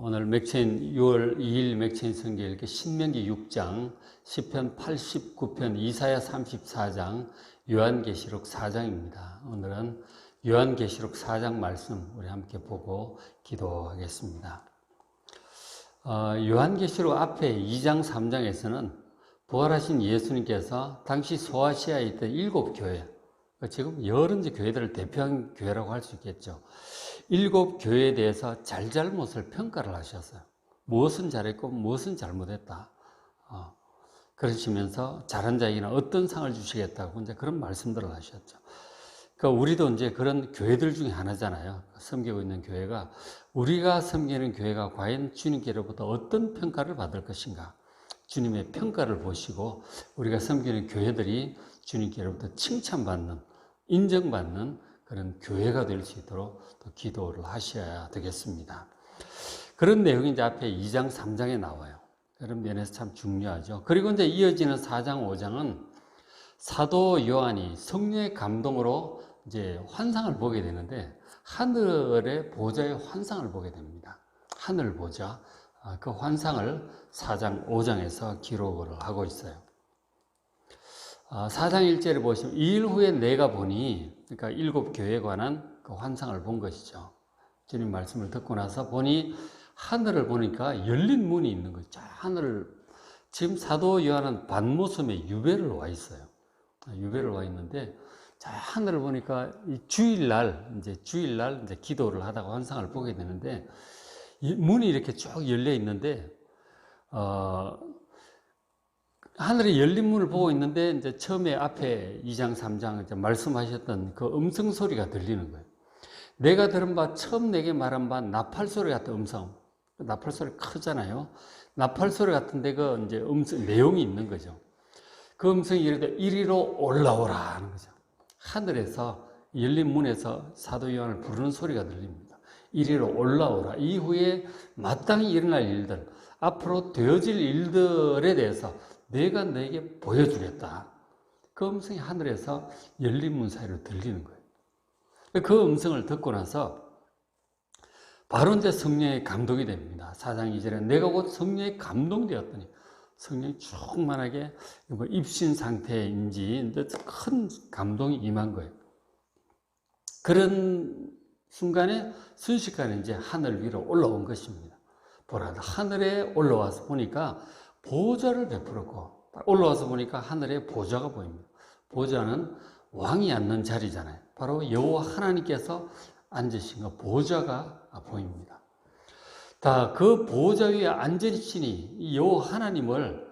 오늘 맥체인 6월 2일 맥체인 성경 읽기 신명기 6장, 시편 89편, 이사야 34장, 요한계시록 4장입니다. 오늘은 요한계시록 4장 말씀 우리 함께 보고 기도하겠습니다. 요한계시록 앞에 2장, 3장에서는 부활하신 예수님께서 당시 소아시아에 있던 7교회, 지금 여러 교회들을 대표한 교회라고 할 수 있겠죠. 7교회에 대해서 잘잘못을 평가를 하셨어요. 무엇은 잘했고 무엇은 잘못했다. 그러시면서 잘한 자에게는 어떤 상을 주시겠다고 이제 그런 말씀들을 하셨죠. 그러니까 우리도 이제 그런 교회들 중에 하나잖아요. 섬기고 있는 교회가, 우리가 섬기는 교회가 과연 주님께로부터 어떤 평가를 받을 것인가. 주님의 평가를 보시고 우리가 섬기는 교회들이 주님께로부터 칭찬받는, 인정받는 그런 교회가 될 수 있도록 또 기도를 하셔야 되겠습니다. 그런 내용이 이제 앞에 2장, 3장에 나와요. 그런 면에서 참 중요하죠. 그리고 이제 이어지는 4장, 5장은 사도 요한이 성령의 감동으로 이제 환상을 보게 되는데, 하늘의 보좌의 환상을 보게 됩니다. 하늘 보좌. 그 환상을 4장, 5장에서 기록을 하고 있어요. 4장 1절에 보시면, 2일 후에 내가 보니, 그러니까 7교회에 관한 그 환상을 본 것이죠. 주님 말씀을 듣고 나서 보니 하늘을 보니까 열린 문이 있는 거죠. 하늘을, 지금 사도 요한은 반모섬에 유배를 와 있어요. 유배를 와 있는데, 자, 하늘을 보니까 이 주일날 이제 기도를 하다가 환상을 보게 되는데, 문이 이렇게 쭉 열려 있는데, 하늘에 열린 문을 보고 있는데, 이제 처음에 앞에 2장, 3장 이제 말씀하셨던 그 음성 소리가 들리는 거예요. 내가 들은 바, 처음 내게 말한 바, 나팔 소리 같은 음성. 나팔 소리 크잖아요. 나팔 소리 같은데 그 이제 음성, 내용이 있는 거죠. 그 음성이 이르되 이리로 올라오라 하는 거죠. 하늘에서 열린 문에서 사도 요한을 부르는 소리가 들립니다. 이리로 올라오라. 이후에 마땅히 일어날 일들, 앞으로 되어질 일들에 대해서 내가 너에게 보여주겠다. 그 음성이 하늘에서 열린 문 사이로 들리는 거예요. 그 음성을 듣고 나서 바로 이제 성령의 감동이 됩니다. 4장 2절에 내가 곧 성령의 감동되었더니, 성령이 충만하게 입신 상태인지 큰 감동이 임한 거예요. 그런 순간에 순식간에 이제 하늘 위로 올라온 것입니다. 보라, 하늘에 올라와서 보니까 보좌를 베풀었고, 올라와서 보니까 하늘에 보좌가 보입니다. 보좌는 왕이 앉는 자리잖아요. 바로 여호와 하나님께서 앉으신 그 보좌가 보입니다. 그 보좌 위에 앉으시니 여호와 하나님을,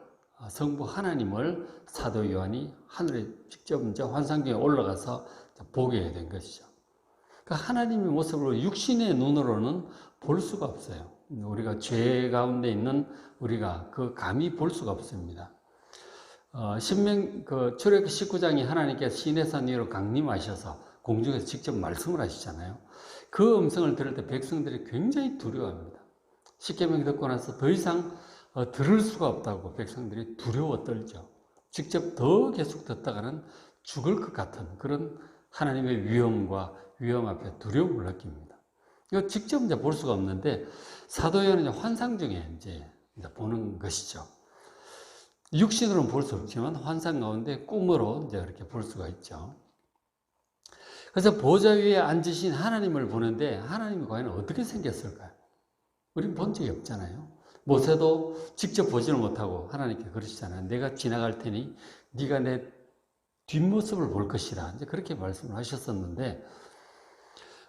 성부 하나님을 사도 요한이 하늘에 직접 이제 환상 중에 올라가서 보게 된 것이죠. 그러니까 하나님의 모습을 육신의 눈으로는 볼 수가 없어요. 우리가 죄 가운데 있는 우리가 그 감히 볼 수가 없습니다. 출애굽기 19장이 하나님께서 시내산 위로 강림하셔서 공중에서 직접 말씀을 하시잖아요. 그 음성을 들을 때 백성들이 굉장히 두려워합니다. 십계명이 듣고 나서 더 이상 들을 수가 없다고 백성들이 두려워 떨죠. 직접 더 계속 듣다가는 죽을 것 같은 그런 하나님의 위험 앞에 두려움을 느낍니다. 이거 직접 이제 볼 수가 없는데, 사도 요한은 환상 중에 이제 보는 것이죠. 육신으로는 볼 수 없지만 환상 가운데 꿈으로 이제 그렇게 볼 수가 있죠. 그래서 보좌 위에 앉으신 하나님을 보는데, 하나님이 과연 어떻게 생겼을까요? 우리는 본 적이 없잖아요. 모세도 직접 보지를 못하고 하나님께 그러시잖아요. 내가 지나갈 테니 네가 내 뒷모습을 볼 것이라. 이제 그렇게 말씀을 하셨었는데,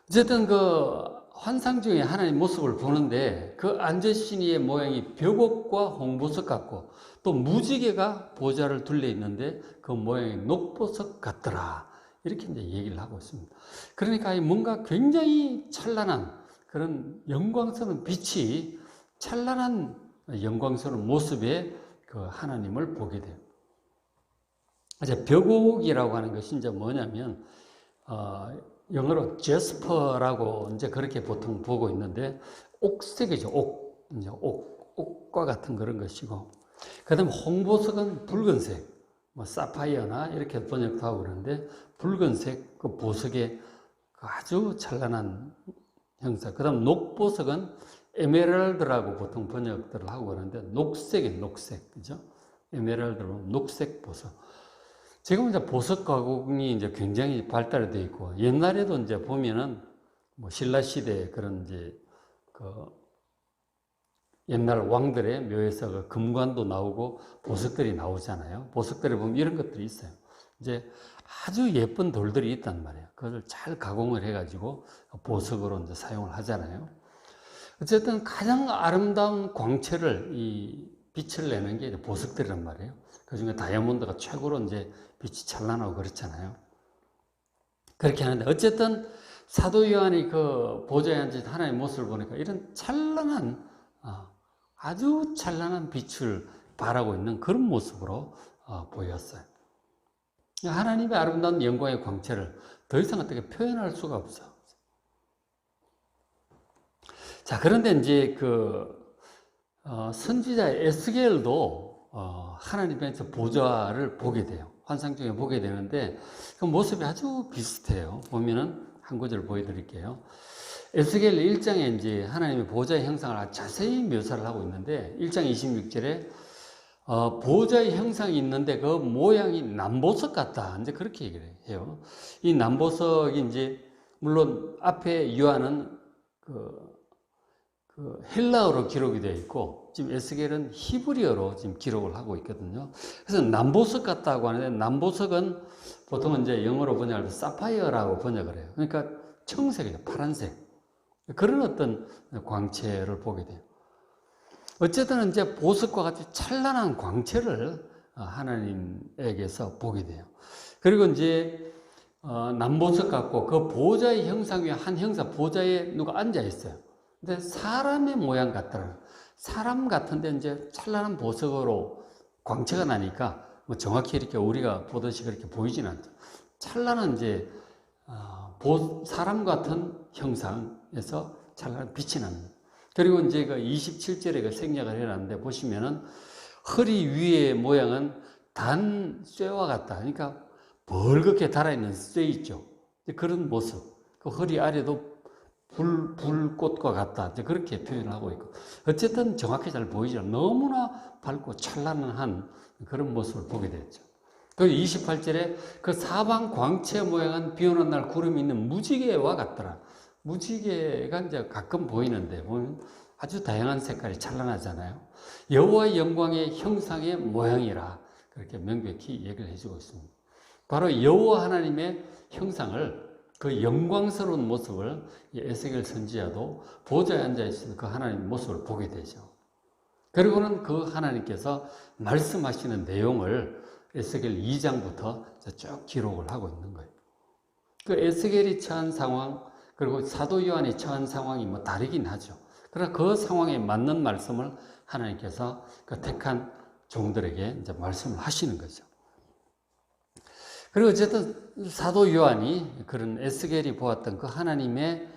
어쨌든 그 환상 중에 하나님 모습을 보는데, 그 앉으신 이의 모양이 벽옥과 홍보석 같고, 또 무지개가 보좌를 둘러 있는데 그 모양이 녹보석 같더라. 이렇게 이제 얘기를 하고 있습니다. 그러니까 뭔가 굉장히 찬란한 그런 영광스러운 빛이, 찬란한 영광스러운 모습의 그 하나님을 보게 돼요. 이제 벽옥이라고 하는 것이 이제 뭐냐면, 영어로 제스퍼라고 이제 그렇게 보통 보고 있는데, 옥색이죠. 이제 옥과 같은 그런 것이고, 그 다음에 홍보석은 붉은색, 사파이어나 이렇게 번역도 하고 그러는데, 붉은색 그 보석의 아주 찬란한 형상. 그 다음 녹보석은 에메랄드라고 보통 번역들을 하고 그러는데 녹색이에요, 녹색. 그죠? 에메랄드로 녹색 보석. 지금 이제 보석 가공이 이제 굉장히 발달되어 있고, 옛날에도 이제 보면은 뭐 신라 시대 그런 이제 그 옛날 왕들의 묘에서 그 금관도 나오고 보석들이 나오잖아요. 보석들에 보면 이런 것들이 있어요. 이제 아주 예쁜 돌들이 있단 말이에요. 그걸 잘 가공을 해가지고 보석으로 이제 사용을 하잖아요. 어쨌든 가장 아름다운 광채를 이 빛을 내는 게 보석들이란 말이에요. 그 중에 다이아몬드가 최고로 이제 빛이 찬란하고 그렇잖아요. 그렇게 하는데 어쨌든 사도 요한이 그 보좌에 앉은 하나님의 모습을 보니까 이런 찬란한 아주 찬란한 빛을 발하고 있는 그런 모습으로 보였어요. 하나님의 아름다운 영광의 광채를 더 이상 어떻게 표현할 수가 없어. 자, 그런데 이제 선지자 에스겔도 하나님의 보좌를 보게 돼요. 환상 중에 보게 되는데 그 모습이 아주 비슷해요. 보면은 한 구절 보여드릴게요. 에스겔 1장에 이제 하나님의 보좌의 형상을 자세히 묘사를 하고 있는데 1장 26절에 보좌의 형상이 있는데 그 모양이 남보석 같다. 이제 그렇게 얘기를 해요. 이 남보석이 이제 물론 앞에 요한은 그 헬라어로 기록이 되어 있고 지금 에스겔은 히브리어로 지금 기록을 하고 있거든요. 그래서 남보석 같다고 하는데 남보석은 보통은 이제 영어로 번역할 때 사파이어라고 번역을 해요. 그러니까 청색이죠. 파란색. 그런 어떤 광채를 보게 돼요. 어쨌든 이제 보석과 같이 찬란한 광채를 하나님에게서 보게 돼요. 그리고 이제 남보석 같고 그 보좌의 형상 위에 한 형사 보좌에 누가 앉아 있어요. 근데 사람의 모양 같더라. 사람 같은데 이제 찬란한 보석으로 광채가 나니까 뭐 정확히 이렇게 우리가 보듯이 그렇게 보이진 않죠. 찬란한 이제 사람 같은 형상에서 찬란한 빛이 납니다. 그리고 이제 그 27절에 그 생략을 해놨는데 보시면은 허리 위의 모양은 단 쇠와 같다. 그러니까 벌겋게 달아있는 쇠 있죠. 그런 모습. 그 허리 아래도 불꽃과 같다. 이제 그렇게 표현을 하고 있고. 어쨌든 정확히 잘 보이죠. 너무나 밝고 찬란한 그런 모습을 보게 됐죠. 그 28절에 그 사방 광채 모양은 비 오는 날 구름이 있는 무지개와 같더라. 무지개가 이제 가끔 보이는데 보면 아주 다양한 색깔이 찬란하잖아요. 여호와의 영광의 형상의 모양이라 그렇게 명백히 얘기를 해주고 있습니다. 바로 여호와 하나님의 형상을 그 영광스러운 모습을 에스겔 선지자도 보좌에 앉아있는 그 하나님의 모습을 보게 되죠. 그리고는 그 하나님께서 말씀하시는 내용을 에스겔 2장부터 쭉 기록을 하고 있는 거예요. 그 에스겔이 처한 상황 그리고 사도 요한이 처한 상황이 뭐 다르긴 하죠. 그러나 그 상황에 맞는 말씀을 하나님께서 그 택한 종들에게 이제 말씀을 하시는 거죠. 그리고 어쨌든 사도 요한이 그런 에스겔이 보았던 그 하나님의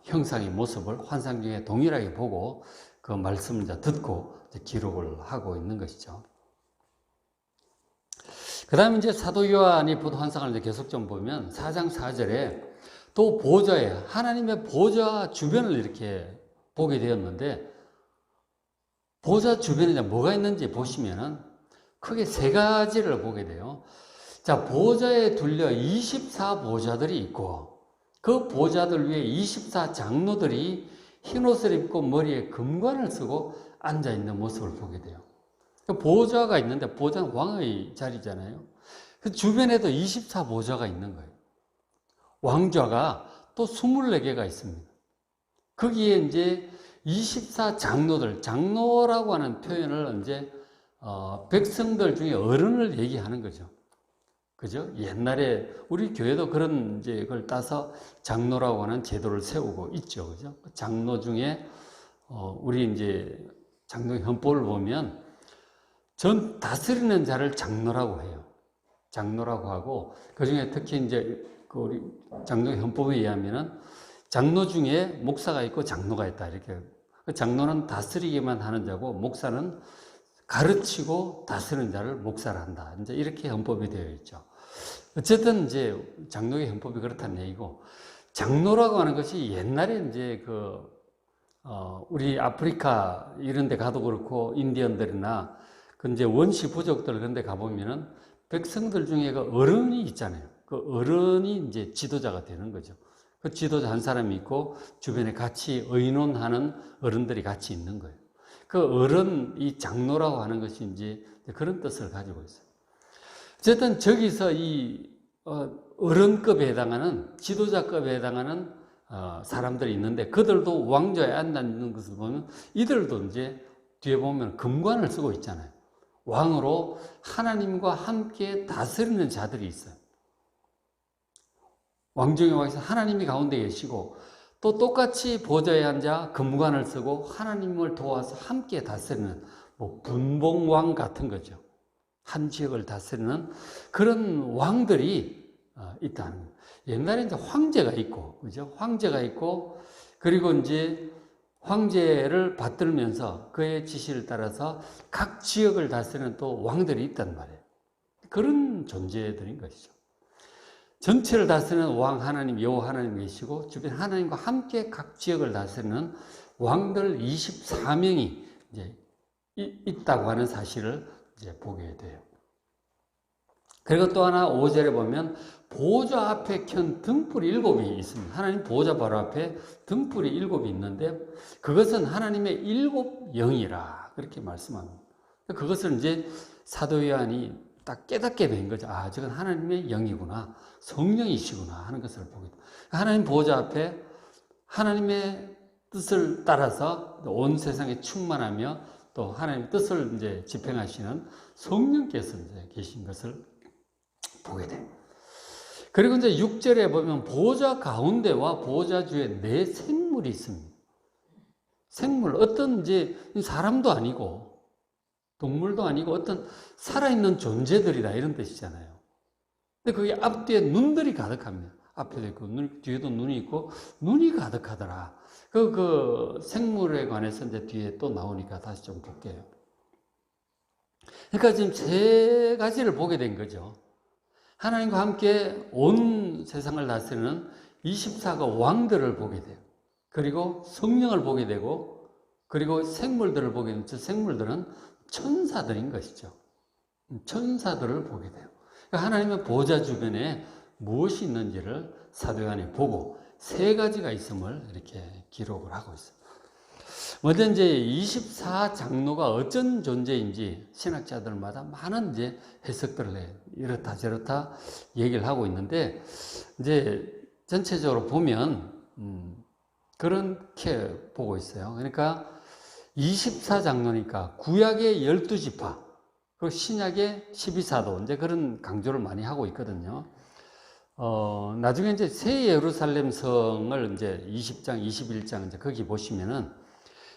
형상의 모습을 환상 중에 동일하게 보고 그 말씀을 이제 듣고 이제 기록을 하고 있는 것이죠. 그 다음에 이제 사도 요한이 본 환상을 이제 계속 좀 보면 4장 4절에 또 보좌에 하나님의 보좌 주변을 이렇게 보게 되었는데 보좌 주변에 이제 뭐가 있는지 보시면은 크게 세 가지를 보게 돼요. 자, 보좌에 둘려 24보좌들이 있고 그 보좌들 위에 24장로들이 흰옷을 입고 머리에 금관을 쓰고 앉아있는 모습을 보게 돼요. 보좌가 있는데 보좌는 왕의 자리잖아요. 그 주변에도 24보좌가 있는 거예요. 왕좌가 또 24개가 있습니다. 거기에 이제 24장로들, 장로라고 하는 표현을 이제 백성들 중에 어른을 얘기하는 거죠. 그죠? 옛날에 우리 교회도 그런 이제 그걸 따서 장로라고 하는 제도를 세우고 있죠. 그죠? 장로 중에 우리 이제 장로 헌법을 보면 전 다스리는 자를 장로라고 해요. 장로라고 하고 그 중에 특히 이제 그 우리 장로 헌법에 의하면은 장로 중에 목사가 있고 장로가 있다 이렇게. 장로는 다스리기만 하는 자고 목사는 가르치고 다스리는 자를 목사를 한다. 이제 이렇게 헌법이 되어 있죠. 어쨌든 이제 장로의 헌법이 그렇다는 얘기고 장로라고 하는 것이 옛날에 이제 그 우리 아프리카 이런 데 가도 그렇고 인디언들이나 그 이제 원시 부족들 그런 데 가보면은 백성들 중에 그 어른이 있잖아요. 그 어른이 이제 지도자가 되는 거죠. 그 지도자 한 사람이 있고 주변에 같이 의논하는 어른들이 같이 있는 거예요. 그 어른, 이 장로라고 하는 것이 이제 그런 뜻을 가지고 있어요. 어쨌든 저기서 이 어른급에 해당하는 지도자급에 해당하는 사람들이 있는데 그들도 왕좌에 앉아 있는 것을 보면 이들도 이제 뒤에 보면 금관을 쓰고 있잖아요. 왕으로 하나님과 함께 다스리는 자들이 있어요. 왕중의 왕에서 하나님이 가운데 계시고 또 똑같이 보좌에 앉아 금관을 쓰고 하나님을 도와서 함께 다스리는 뭐 분봉왕 같은 거죠. 한 지역을 다스리는 그런 왕들이 있다는 거예요. 옛날에 이제 황제가 있고, 그죠? 황제가 있고, 그리고 이제 황제를 받들면서 그의 지시를 따라서 각 지역을 다스리는 또 왕들이 있단 말이에요. 그런 존재들인 것이죠. 전체를 다스리는 왕 하나님, 여호와 하나님 계시고, 주변 하나님과 함께 각 지역을 다스리는 왕들 24명이 이제 있다고 하는 사실을 이제 보게 돼요. 그리고 또 하나 5절에 보면 보좌 앞에 켠 등불이 7이 있습니다. 하나님 보좌 바로 앞에 등불이 7이 있는데 그것은 하나님의 7 영이라 그렇게 말씀합니다. 그것을 이제 사도 요한이 딱 깨닫게 된 거죠. 아, 저건 하나님의 영이구나. 성령이시구나 하는 것을 보게 됩니다. 하나님 보좌 앞에 하나님의 뜻을 따라서 온 세상에 충만하며 또 하나님의 뜻을 이제 집행하시는 성령께서 이제 계신 것을 보게 돼요. 그리고 이제 6절에 보면 보좌 가운데와 보좌 주에 4 생물이 있습니다. 생물, 어떤 이제 사람도 아니고 동물도 아니고 어떤 살아있는 존재들이다 이런 뜻이잖아요. 근데 그게 앞뒤에 눈들이 가득합니다. 앞에도 있고 뒤에도 눈이 있고 눈이 가득하더라. 그 생물에 관해서 이제 뒤에 또 나오니까 다시 좀 볼게요. 그러니까 지금 3가지를 보게 된 거죠. 하나님과 함께 온 세상을 다스리는 24가 왕들을 보게 돼요. 그리고 성령을 보게 되고 그리고 생물들을 보게 되면 저 생물들은 천사들인 것이죠. 천사들을 보게 돼요. 그러니까 하나님의 보좌 주변에 무엇이 있는지를 사도 요한이 보고 3가지가 있음을 이렇게 기록을 하고 있어요. 먼저 이제 24장로가 어쩐 존재인지 신학자들마다 많은 이제 해석들을 해요. 이렇다 저렇다 얘기를 하고 있는데 이제 전체적으로 보면 그렇게 보고 있어요. 그러니까 24장로니까 구약의 12지파 그리고 신약의 12사도 이제 그런 강조를 많이 하고 있거든요. 나중에 이제 새 예루살렘 성을 이제 20장, 21장 이제 거기 보시면은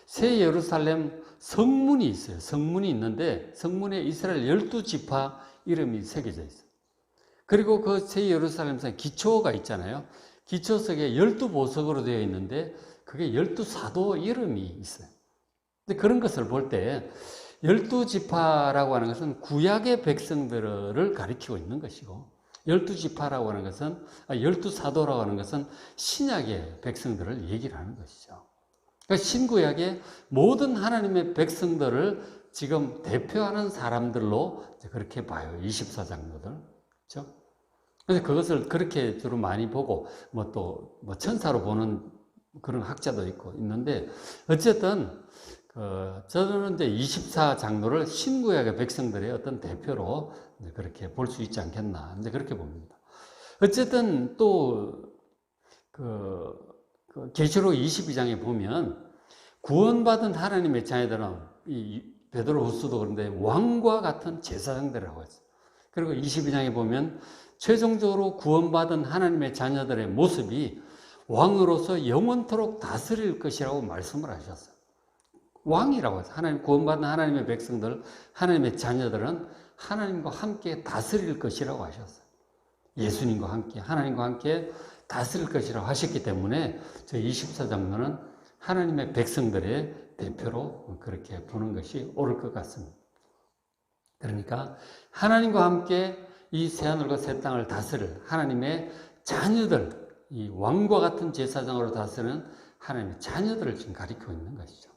새 예루살렘 성문이 있어요. 성문이 있는데 성문에 이스라엘 12지파 이름이 새겨져 있어요. 그리고 그 새 예루살렘 성 기초가 있잖아요. 기초석에 12보석으로 되어 있는데 그게 12사도 이름이 있어요. 근데 그런 것을 볼 때 12지파라고 하는 것은 구약의 백성들을 가리키고 있는 것이고 12지파라고 하는 것은 12사도라고 하는 것은 신약의 백성들을 얘기를 하는 것이죠. 그러니까 신구약의 모든 하나님의 백성들을 지금 대표하는 사람들로 그렇게 봐요. 24장로들. 그렇죠? 그래서 그것을 그렇게 주로 많이 보고 또 천사로 보는 그런 학자도 있는데 어쨌든 저는 이제 24장로를 신구약의 백성들의 어떤 대표로 그렇게 볼 수 있지 않겠나 이제 그렇게 봅니다. 어쨌든 또 계시록 22장에 보면 구원받은 하나님의 자녀들은 이 베드로 후서도 그런데 왕과 같은 제사장들이라고 했어요. 그리고 22장에 보면 최종적으로 구원받은 하나님의 자녀들의 모습이 왕으로서 영원토록 다스릴 것이라고 말씀을 하셨어요. 왕이라고 했어요. 하나님 구원받은 하나님의 백성들, 하나님의 자녀들은 하나님과 함께 다스릴 것이라고 하셨어요. 예수님과 함께, 하나님과 함께 다스릴 것이라고 하셨기 때문에 저 24장로는 하나님의 백성들의 대표로 그렇게 보는 것이 옳을 것 같습니다. 그러니까 하나님과 함께 이 새하늘과 새 땅을 다스릴 하나님의 자녀들, 이 왕과 같은 제사장으로 다스리는 하나님의 자녀들을 지금 가리키고 있는 것이죠.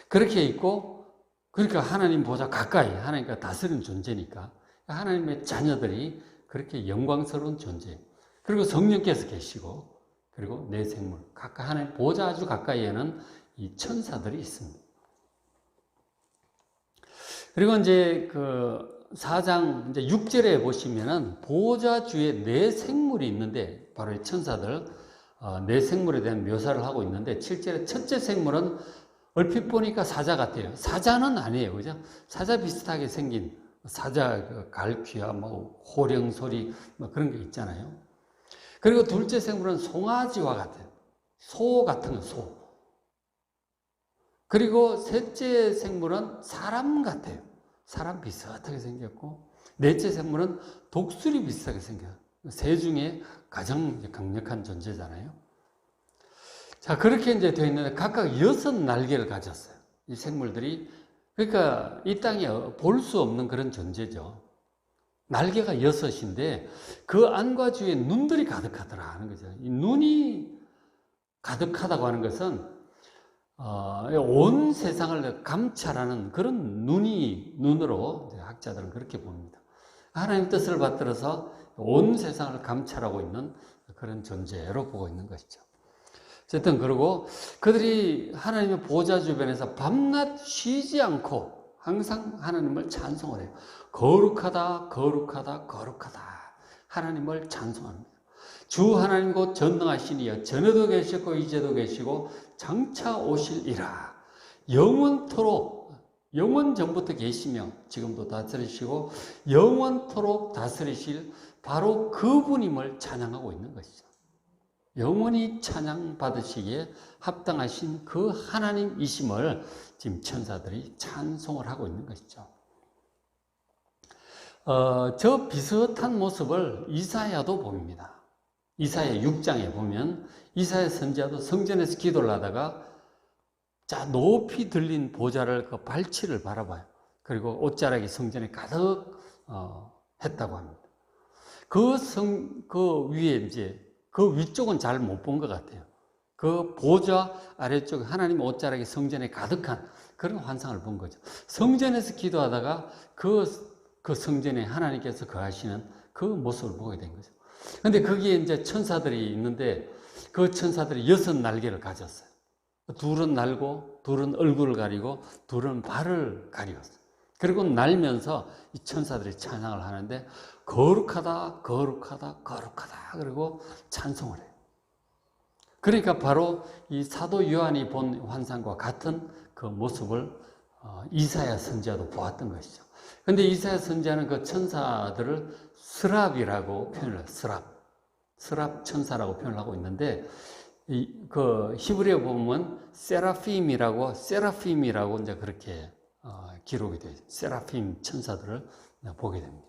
그렇게 있고, 그러니까 하나님 보좌 가까이, 하나님과 다스리는 존재니까 하나님의 자녀들이 그렇게 영광스러운 존재, 그리고 성령께서 계시고, 그리고 내 생물, 가까이, 하나님 보좌 아주 가까이에는 이 천사들이 있습니다. 그리고 이제 그 4장 이제 6절에 보시면은 보좌 주에 네 생물이 있는데, 바로 이 천사들, 네 생물에 대한 묘사를 하고 있는데, 7절에 첫째 생물은 얼핏 보니까 사자 같아요. 사자는 아니에요. 그죠? 사자 비슷하게 생긴, 사자, 그 갈퀴와 뭐 호령 소리, 뭐 그런 게 있잖아요. 그리고 둘째 생물은 송아지와 같아요. 소 같은 거, 소. 그리고 셋째 생물은 사람 같아요. 사람 비슷하게 생겼고, 넷째 생물은 독수리 비슷하게 생겨요. 새 중에 가장 강력한 존재잖아요. 자, 그렇게 이제 되어 있는데 각각 6날개를 가졌어요. 이 생물들이. 그러니까 이 땅에 볼 수 없는 그런 존재죠. 날개가 6인데 그 안과 주위에 눈들이 가득하더라 하는 거죠. 이 눈이 가득하다고 하는 것은 온 세상을 감찰하는 그런 눈으로 학자들은 그렇게 봅니다. 하나님 뜻을 받들어서 온 세상을 감찰하고 있는 그런 존재로 보고 있는 것이죠. 어쨌든 그러고 그들이 하나님의 보좌 주변에서 밤낮 쉬지 않고 항상 하나님을 찬송을 해요. 거룩하다, 거룩하다, 거룩하다. 하나님을 찬송합니다. 주 하나님 곧 전능하시니여 전에도 계셨고 이제도 계시고 장차 오실이라. 영원토록, 영원 전부터 계시며 지금도 다스리시고 영원토록 다스리실 바로 그분임을 찬양하고 있는 것이죠. 영원히 찬양받으시기에 합당하신 그 하나님이심을 지금 천사들이 찬송을 하고 있는 것이죠. 저 비슷한 모습을 이사야도 봅니다. 이사야 6장에 보면 이사야 선지자도 성전에서 기도를 하다가 자 높이 들린 보좌를 그 발치를 바라봐요. 그리고 옷자락이 성전에 가득 했다고 합니다. 그 위에 이제 그 위쪽은 잘 못 본 것 같아요. 그 보좌 아래쪽에 하나님 옷자락이 성전에 가득한 그런 환상을 본 거죠. 성전에서 기도하다가 그 성전에 하나님께서 거하시는 그 모습을 보게 된 거죠. 근데 거기에 이제 천사들이 있는데 그 천사들이 6날개를 가졌어요. 둘은 날고, 둘은 얼굴을 가리고, 둘은 발을 가리었어요. 그리고 날면서 이 천사들이 찬양을 하는데 거룩하다, 거룩하다, 거룩하다. 그리고 찬송을 해요. 그러니까 바로 이 사도 요한이 본 환상과 같은 그 모습을 이사야 선지자도 보았던 것이죠. 그런데 이사야 선지자는 그 천사들을 스랍이라고 표현을 해요. 스랍 천사라고 표현을 하고 있는데 그 히브리어 보면 세라핌이라고 이제 그렇게 기록이 돼요. 세라핌 천사들을 보게 됩니다.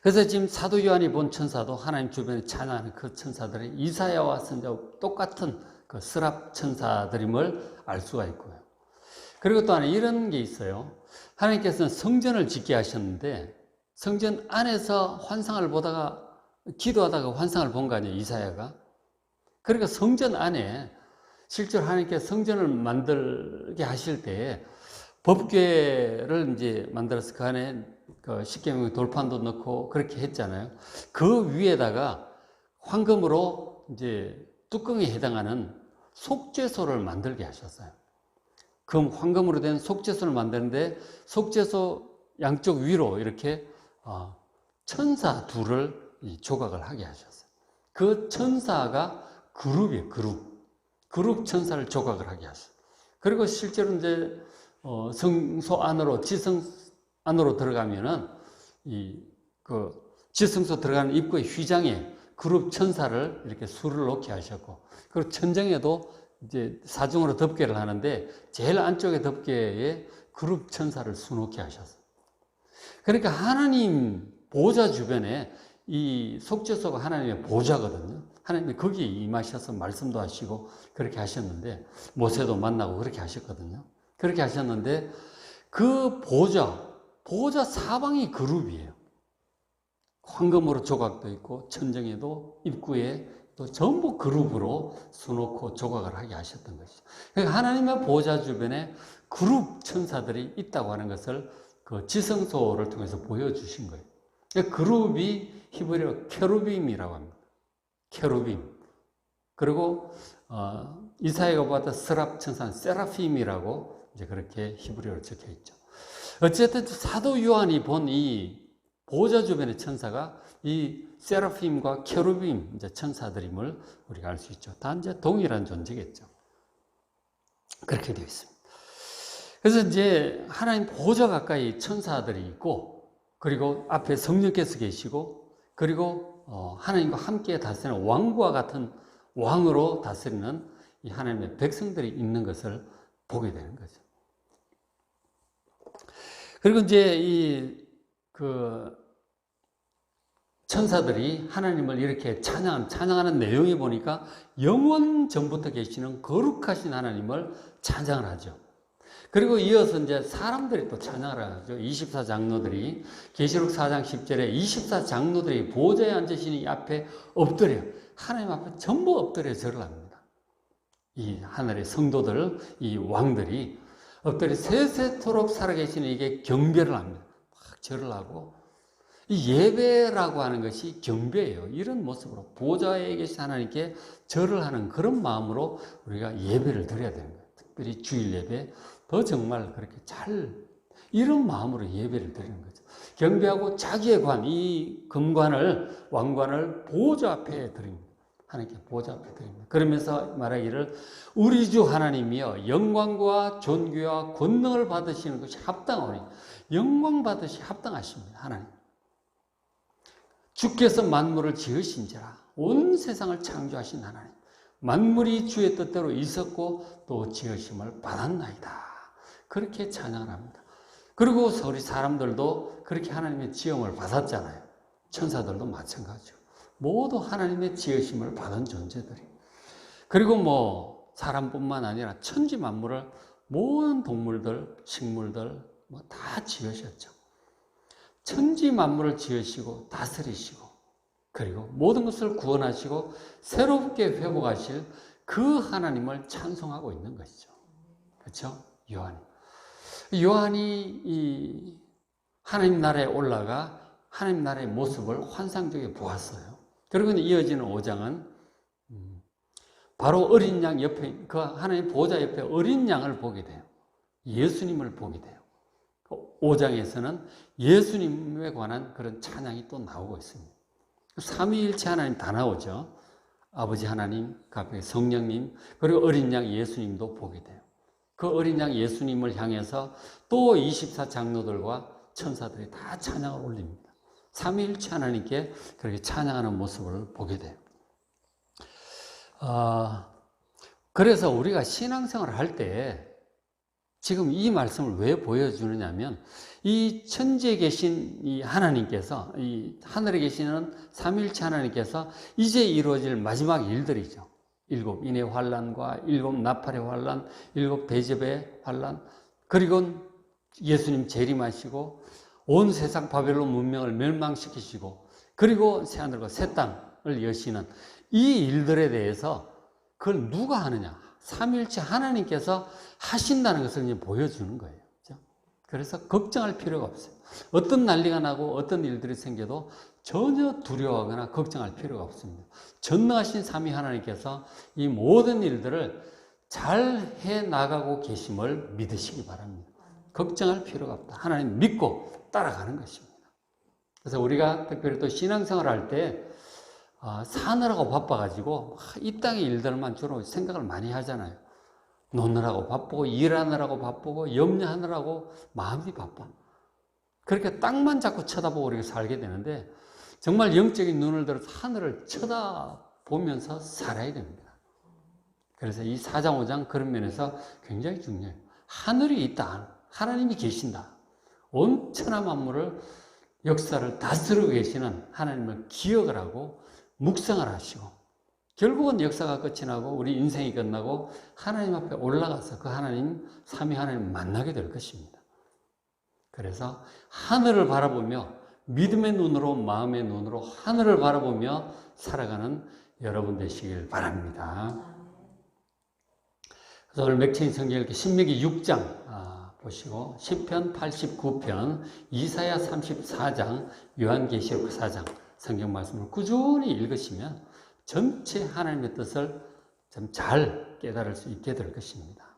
그래서 지금 사도 요한이 본 천사도 하나님 주변에 찬양하는 그 천사들이 이사야와 선지자와 똑같은 그 스랍 천사들임을 알 수가 있고요. 그리고 또 하나 이런 게 있어요. 하나님께서는 성전을 짓게 하셨는데 성전 안에서 환상을 보다가 기도하다가 환상을 본 거 아니에요, 이사야가. 그러니까 성전 안에 실제로 하나님께서 성전을 만들게 하실 때 법궤를 이제 만들어서 그 안에 그 십계명 돌판도 넣고 그렇게 했잖아요. 그 위에다가 황금으로 이제 뚜껑에 해당하는 속죄소를 만들게 하셨어요. 금 황금으로 된 속죄소를 만드는데 속죄소 양쪽 위로 이렇게 천사 둘을 조각을 하게 하셨어요. 그 천사가 그룹이에요. 그룹 천사를 조각을 하게 하셨어요. 그리고 실제로 이제 성소 안으로 지성 안으로 들어가면은 그 지성소 들어가는 입구의 휘장에 그룹 천사를 이렇게 수를 놓게 하셨고, 그리고 천정에도 이제 사중으로 덮개를 하는데 제일 안쪽에 덮개에 그룹 천사를 수놓게 하셨어요. 그러니까 하나님 보좌 주변에 이 속죄소가 하나님의 보좌거든요. 하나님이 거기에 임하셔서 말씀도 하시고 그렇게 하셨는데 모세도 만나고 그렇게 하셨거든요. 그렇게 하셨는데 그 보좌 사방이 그룹이에요. 황금으로 조각도 있고 천정에도 입구에 또 전부 그룹으로 수놓고 조각을 하게 하셨던 것이죠. 그러니까 하나님의 보좌 주변에 그룹 천사들이 있다고 하는 것을 그 지성소를 통해서 보여주신 거예요. 그러니까 그룹이 히브리어로 케루빔이라고 합니다. 케루빔. 그리고 이사야가 보았던 스랍 천사는 세라핌이라고 이제 그렇게 히브리어로 적혀 있죠. 어쨌든 사도 요한이 본 이 보좌 주변의 천사가 이 세라핌과 케루빔 이제 천사들임을 우리가 알 수 있죠. 다 이제 동일한 존재겠죠. 그렇게 되어 있습니다. 그래서 이제 하나님 보좌 가까이 천사들이 있고, 그리고 앞에 성령께서 계시고, 그리고 하나님과 함께 다스리는 왕과 같은 왕으로 다스리는 이 하나님의 백성들이 있는 것을 보게 되는 거죠. 그리고 이제 천사들이 하나님을 이렇게 찬양하는 내용이 보니까 영원 전부터 계시는 거룩하신 하나님을 찬양을 하죠. 그리고 이어서 이제 사람들이 또 찬양을 하죠. 24장로들이 계시록 4장 10절에 24장로들이 보좌에 앉으신 이 앞에 엎드려 하나님 앞에 전부 엎드려 절을 합니다. 이 하늘의 성도들, 이 왕들이 엎드려 세세토록 살아계시는 이게 경배를 합니다. 막 절을 하고, 이 예배라고 하는 것이 경배예요. 이런 모습으로 보좌에 계신 하나님께 절을 하는 그런 마음으로 우리가 예배를 드려야 되는 거예요. 특별히 주일 예배, 더 정말 그렇게 이런 마음으로 예배를 드리는 거죠. 경배하고 자기의 이 금관을, 왕관을 보좌 앞에 드립니다. 하나님께 보좌 앞에 드립니다. 그러면서 말하기를 우리 주 하나님이여 영광과 존귀와 권능을 받으시는 것이 합당하오니, 영광 받으시 합당하십니다. 하나님. 주께서 만물을 지으신지라, 온 세상을 창조하신 하나님. 만물이 주의 뜻대로 있었고 또 지으심을 받았나이다. 그렇게 찬양을 합니다. 그리고 우리 사람들도 그렇게 하나님의 지음을 받았잖아요. 천사들도 마찬가지고. 모두 하나님의 지으심을 받은 존재들이. 그리고 사람뿐만 아니라 천지 만물을 모든 동물들, 식물들 다 지으셨죠. 천지 만물을 지으시고 다스리시고, 그리고 모든 것을 구원하시고 새롭게 회복하실 그 하나님을 찬송하고 있는 것이죠. 그렇죠? 요한이 이 하나님 나라에 올라가 하나님 나라의 모습을 환상적으로 보았어요. 그리고 이어지는 5장은 바로 어린 양 옆에, 그 하나님 보좌 옆에 어린 양을 보게 돼요. 예수님을 보게 돼요. 5장에서는 예수님에 관한 그런 찬양이 또 나오고 있습니다. 삼위일체 하나님 다 나오죠. 아버지 하나님, 성령님, 그리고 어린 양 예수님도 보게 돼요. 그 어린 양 예수님을 향해서 또 24장로들과 천사들이 다 찬양을 올립니다. 삼위일체 하나님께 그렇게 찬양하는 모습을 보게 돼요. 그래서 우리가 신앙생활을 할 때 지금 이 말씀을 왜 보여주느냐 하면, 이 천지에 계신 이 하나님께서, 이 하늘에 계시는 삼위일체 하나님께서 이제 이루어질 마지막 일들이죠. 7 인의 환란과 7 나팔의 환란, 7 대접의 환란, 그리고 예수님 재림하시고 온 세상 바벨론 문명을 멸망시키시고, 그리고 새하늘과 새 땅을 여시는 이 일들에 대해서 그걸 누가 하느냐? 삼위일체 하나님께서 하신다는 것을 이제 보여주는 거예요. 그렇죠? 그래서 걱정할 필요가 없어요. 어떤 난리가 나고 어떤 일들이 생겨도 전혀 두려워하거나 걱정할 필요가 없습니다. 전능하신 삼위 하나님께서 이 모든 일들을 잘 해나가고 계심을 믿으시기 바랍니다. 걱정할 필요가 없다. 하나님 믿고 따라가는 것입니다. 그래서 우리가 특별히 또 신앙생활 할 때 사느라고 바빠가지고 이 땅의 일들만 주로 생각을 많이 하잖아요. 노느라고 바쁘고 일하느라고 바쁘고 염려하느라고 마음이 바빠. 그렇게 땅만 자꾸 쳐다보고 우리가 살게 되는데, 정말 영적인 눈을 들어서 하늘을 쳐다보면서 살아야 됩니다. 그래서 이 4장 5장 그런 면에서 굉장히 중요해요. 하늘이 있다. 하나님이 계신다. 온 천하 만물을 역사를 다스리고 계시는 하나님을 기억을 하고 묵상을 하시고, 결국은 역사가 끝이 나고 우리 인생이 끝나고 하나님 앞에 올라가서 그 하나님, 삼위 하나님 만나게 될 것입니다. 그래서 하늘을 바라보며 믿음의 눈으로, 마음의 눈으로 하늘을 바라보며 살아가는 여러분 되시길 바랍니다. 그래서 오늘 맥체인 성경 읽기 신명기 6장 보시고 시편 89편, 이사야 34장, 요한계시록 4장 성경 말씀을 꾸준히 읽으시면 전체 하나님의 뜻을 좀 잘 깨달을 수 있게 될 것입니다.